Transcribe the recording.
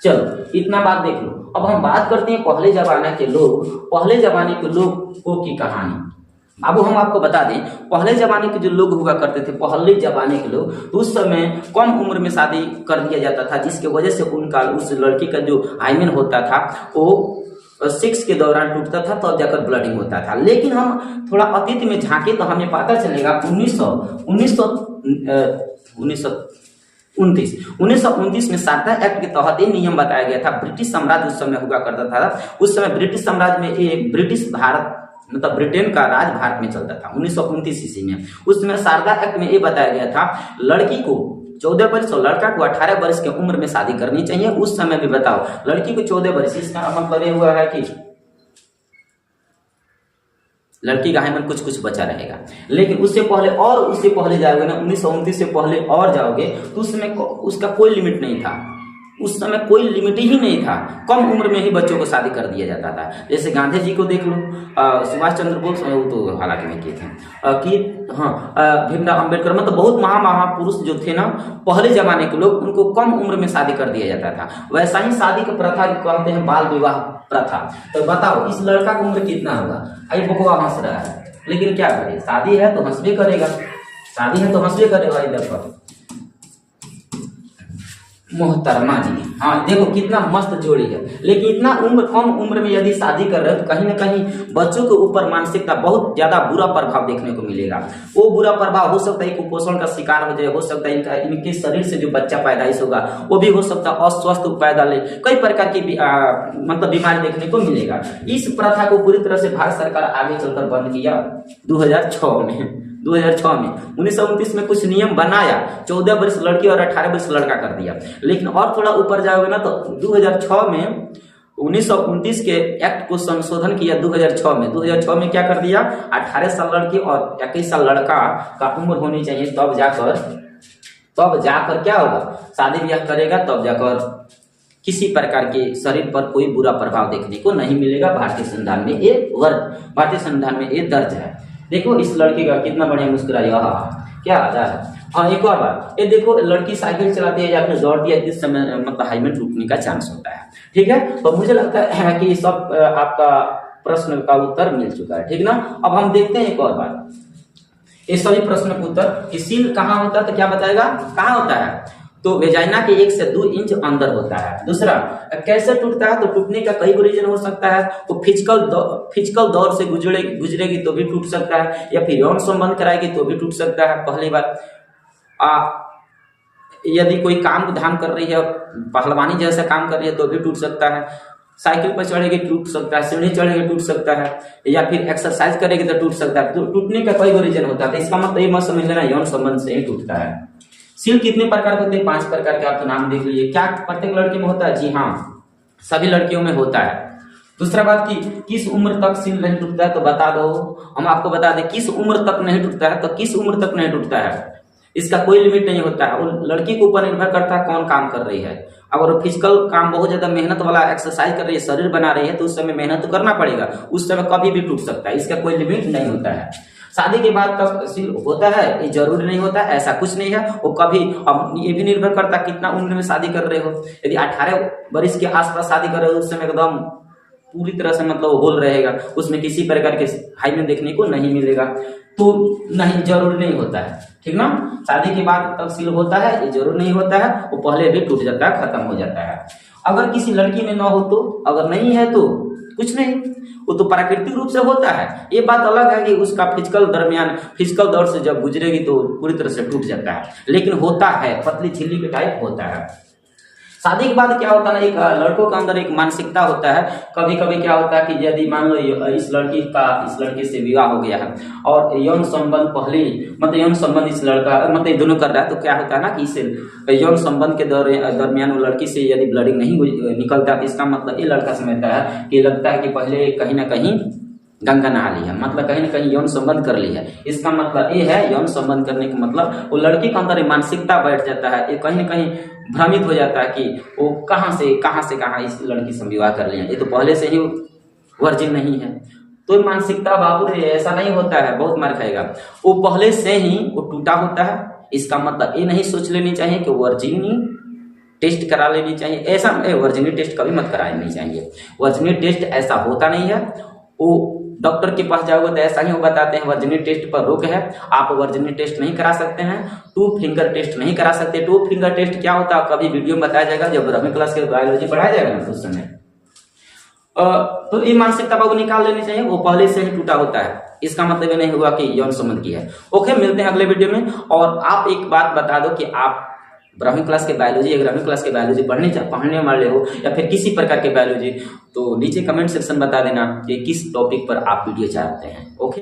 चलो इतना बात देख लो। अब हम बात करते हैं पहले जमाने के लोग, पहले जमाने के लोगों की कहानी। अब हम आपको बता दें, पहले जमाने के जो लोग हुआ करते थे, पहले जमाने के लोग, तो उस समय कम उम्र में शादी कर दिया जाता था, जिसकी वजह से उनका उस लड़की का जो हाइमेन होता था वो सेक्स के दौरान टूटता था, तब जाकर ब्लडिंग होता था। लेकिन हम थोड़ा अतीत में झांके तो हमें पता चलेगा 1929 में सारदा एक्ट के तहत ये नियम बताया गया था। ब्रिटिश साम्राज्य उस समय हुआ करता था, उस समय ब्रिटिश साम्राज्य में ये ब्रिटिश भारत मतलब ब्रिटेन का राज भारत में चलता था 1929 ईस्वी में। उस समय सारदा एक्ट में ये बताया गया था लड़की को 14 वर्ष और लड़का को 18 वर्ष की उम्र में शादी करनी चाहिए। उस समय भी बताओ, लड़की को 14 वर्ष, इसका मतलब ये हुआ है कि लड़की का हाइमेन कुछ कुछ बचा रहेगा। लेकिन उससे पहले जाओगे ना, 1929 से पहले और जाओगे तो उस समय उसका कोई लिमिट नहीं था। उस समय कोई लिमिट ही नहीं था, कम उम्र में ही बच्चों को शादी कर दिया जाता था। जैसे गांधी जी को देख लो, सुभाष चंद्र बोस, वो तो हालांकि नहीं किए थे, कि हाँ भीमराव अंबेडकर, मतलब बहुत महापुरुष जो थे ना पहले जमाने के लोग, उनको कम उम्र में शादी कर दिया जाता था। वैसा ही शादी की प्रथा कहते हैं बाल विवाह प्रथा। तो बताओ इस लड़का की उम्र कितना होगा? अरे बकवा हंस रहा है, लेकिन क्या करे, शादी है तो हंसबे करेगा, शादी है तो हंसबे करेगा। इधर पर मोहतरमा जी, हाँ देखो कितना मस्त जोड़ी है। लेकिन इतना कम उम्र में यदि शादी कर रहे हो तो कहीं ना कहीं बच्चों के ऊपर मानसिकता बहुत ज्यादा बुरा प्रभाव देखने को मिलेगा। वो बुरा प्रभाव हो सकता है कुपोषण का शिकार हो जाए, हो सकता है इनके शरीर से जो बच्चा पैदाइश होगा वो भी हो सकता है अस्वस्थ पैदा ले, कई प्रकार की मतलब बीमारी देखने को मिलेगा। इस प्रथा को पूरी तरह से भारत सरकार आगे चलकर बंद किया 2006 में। 1929 में कुछ नियम बनाया, 14 वर्ष लड़की और 18 वर्ष लड़का कर दिया। लेकिन और थोड़ा ऊपर जाओगे ना तो 2006 में 1929 के एक्ट को संशोधन किया 2006 में क्या कर दिया, 18 साल लड़की और 21 साल लड़का का उम्र होनी चाहिए, तब जाकर क्या होगा, शादी ब्याह करेगा, तब जाकर किसी प्रकार के शरीर पर कोई बुरा प्रभाव देखने को नहीं मिलेगा। भारतीय संविधान में ये दर्ज है। देखो इस लड़की का कितना बढ़िया मुस्कुराया, क्या आजा है। हाँ एक और बात, ये देखो लड़की साइकिल चलाती है या फिर दौड़ती है, इस समय मतलब हाइमेन टूटने का चांस होता है। ठीक है, तो मुझे लगता है कि सब आपका प्रश्न का उत्तर मिल चुका है। ठीक ना, अब हम देखते हैं एक और बात, ये सभी प्रश्न का उत्तर कि सील कहाँ होता है, तो क्या बताएगा कहाँ होता है, तो वेजाइना के 1 से 2 इंच अंदर होता है। दूसरा कैसे टूटता है, तो टूटने का कई रीजन हो सकता है, तो फिजिकल दौर से गुजरेगी तो भी टूट सकता है, या फिर यौन संबंध कराएगी तो भी टूट सकता है। पहली बात, यदि कोई काम धाम कर रही है, पहलवानी जैसा काम कर रही है तो भी टूट सकता है। साइकिल पर चढ़ेगी टूट सकता है, सीढ़ी चढ़ेगी टूट सकता है, या फिर एक्सरसाइज करेगी तो टूट सकता है। तो टूटने का कई रीजन होता है, तो इसका मतलब ये मत समझ लेना यौन संबंध से ही टूटता है। सील कितने प्रकार के होते हैं? 5 प्रकार के, आप तो नाम देख लीजिए। क्या प्रत्येक लड़के में होता है? जी हाँ, सभी लड़कियों में होता है। दूसरा बात कि किस उम्र तक सील नहीं टूटता है, तो बता दो, हम आपको बता दें किस उम्र तक नहीं टूटता है, तो किस उम्र तक नहीं टूटता है, इसका कोई लिमिट नहीं होता है। वो लड़की के ऊपर निर्भर करता है कौन काम कर रही है। अगर फिजिकल काम बहुत ज्यादा मेहनत वाला एक्सरसाइज कर रही है, शरीर बना रही है, तो उस समय मेहनत तो करना पड़ेगा, उस समय कभी भी टूट सकता है, इसका कोई लिमिट नहीं होता है। शादी के बाद तक सील होता है, ये जरूरी नहीं होता है, ऐसा कुछ नहीं है। वो कभी, अब ये भी निर्भर करता है कितना उम्र में शादी कर रहे हो। यदि 18 वर्ष के आसपास शादी कर रहे हो, उस समय एकदम पूरी तरह से मतलब होल रहेगा, उसमें किसी प्रकार के हाइमेन देखने को नहीं मिलेगा, तो नहीं, जरूरी नहीं होता है। ठीक ना, शादी के बाद तक सील होता है, ये जरूर नहीं होता है, वो पहले भी टूट जाता है, खत्म हो जाता है। अगर किसी लड़की में ना हो तो, अगर नहीं है तो कुछ नहीं, वो तो प्राकृतिक रूप से होता है। ये बात अलग है कि उसका फिजिकल दौर से जब गुजरेगी तो पूरी तरह से टूट जाता है, लेकिन होता है, पतली झिल्ली के टाइप होता है। शादी के बाद क्या होता है ना, एक लड़कों के अंदर एक मानसिकता होता है। कभी कभी क्या होता है कि यदि मान लो इस लड़के से विवाह हो गया है और यौन संबंध यौन संबंध इस लड़का मतलब दोनों कर रहा है, तो क्या होता है ना कि इस यौन संबंध के दरमियान वो लड़की से यदि ब्लडिंग नहीं निकलता, तो इसका मतलब ये लड़का समझता है कि लगता है कि पहले कहीं ना कहीं गंगा नहा ली है, मतलब कहीं ना कहीं यौन संबंध कर ली है। इसका मतलब ये है, यौन संबंध करने का मतलब वो लड़की के अंदर मानसिकता बैठ जाता है, ये कहीं ना कहीं भ्रमित हो जाता है कि वो कहाँ से कहाँ इस लड़की से विवाह कर लिया, ये तो पहले से ही वर्जिन नहीं है। तो मानसिकता बाबू रे ऐसा नहीं होता है, बहुत मार खाएगा। वो पहले से ही वो टूटा होता है, इसका मतलब ये नहीं सोच लेनी चाहिए कि वर्जिन टेस्ट करा लेनी चाहिए। ऐसा वर्जिनिटी टेस्ट कभी मत करानी चाहिए। वर्जिनिटी टेस्ट ऐसा होता नहीं है, वो डॉक्टर के पास जाओगे तो ऐसा ही वो बताते हैं वर्जिनिटी टेस्ट पर रोक है, आप वर्जिनिटी टेस्ट नहीं करा सकते हैं, 2 फिंगर टेस्ट नहीं करा सकते। 2 फिंगर टेस्ट क्या होता है कभी वीडियो में बताया जाएगा, जब 12वीं क्लास के बायोलॉजी पढ़ाया जाएगा ना उस समय। तो ये मानसिकता को निकाल लेनी चाहिए, वो पहले से ही टूटा होता है, इसका मतलब ये नहीं हुआ कि यौन संबंध की है। ओके, मिलते हैं अगले वीडियो में। और आप एक बात बता दो कि आप 12वीं क्लास के बायोलॉजी, 11वीं क्लास के बायोलॉजी पढ़ने वाले हो या फिर किसी प्रकार के बायोलॉजी, तो नीचे कमेंट सेक्शन बता देना कि किस टॉपिक पर आप वीडियो चाहते हैं। ओके।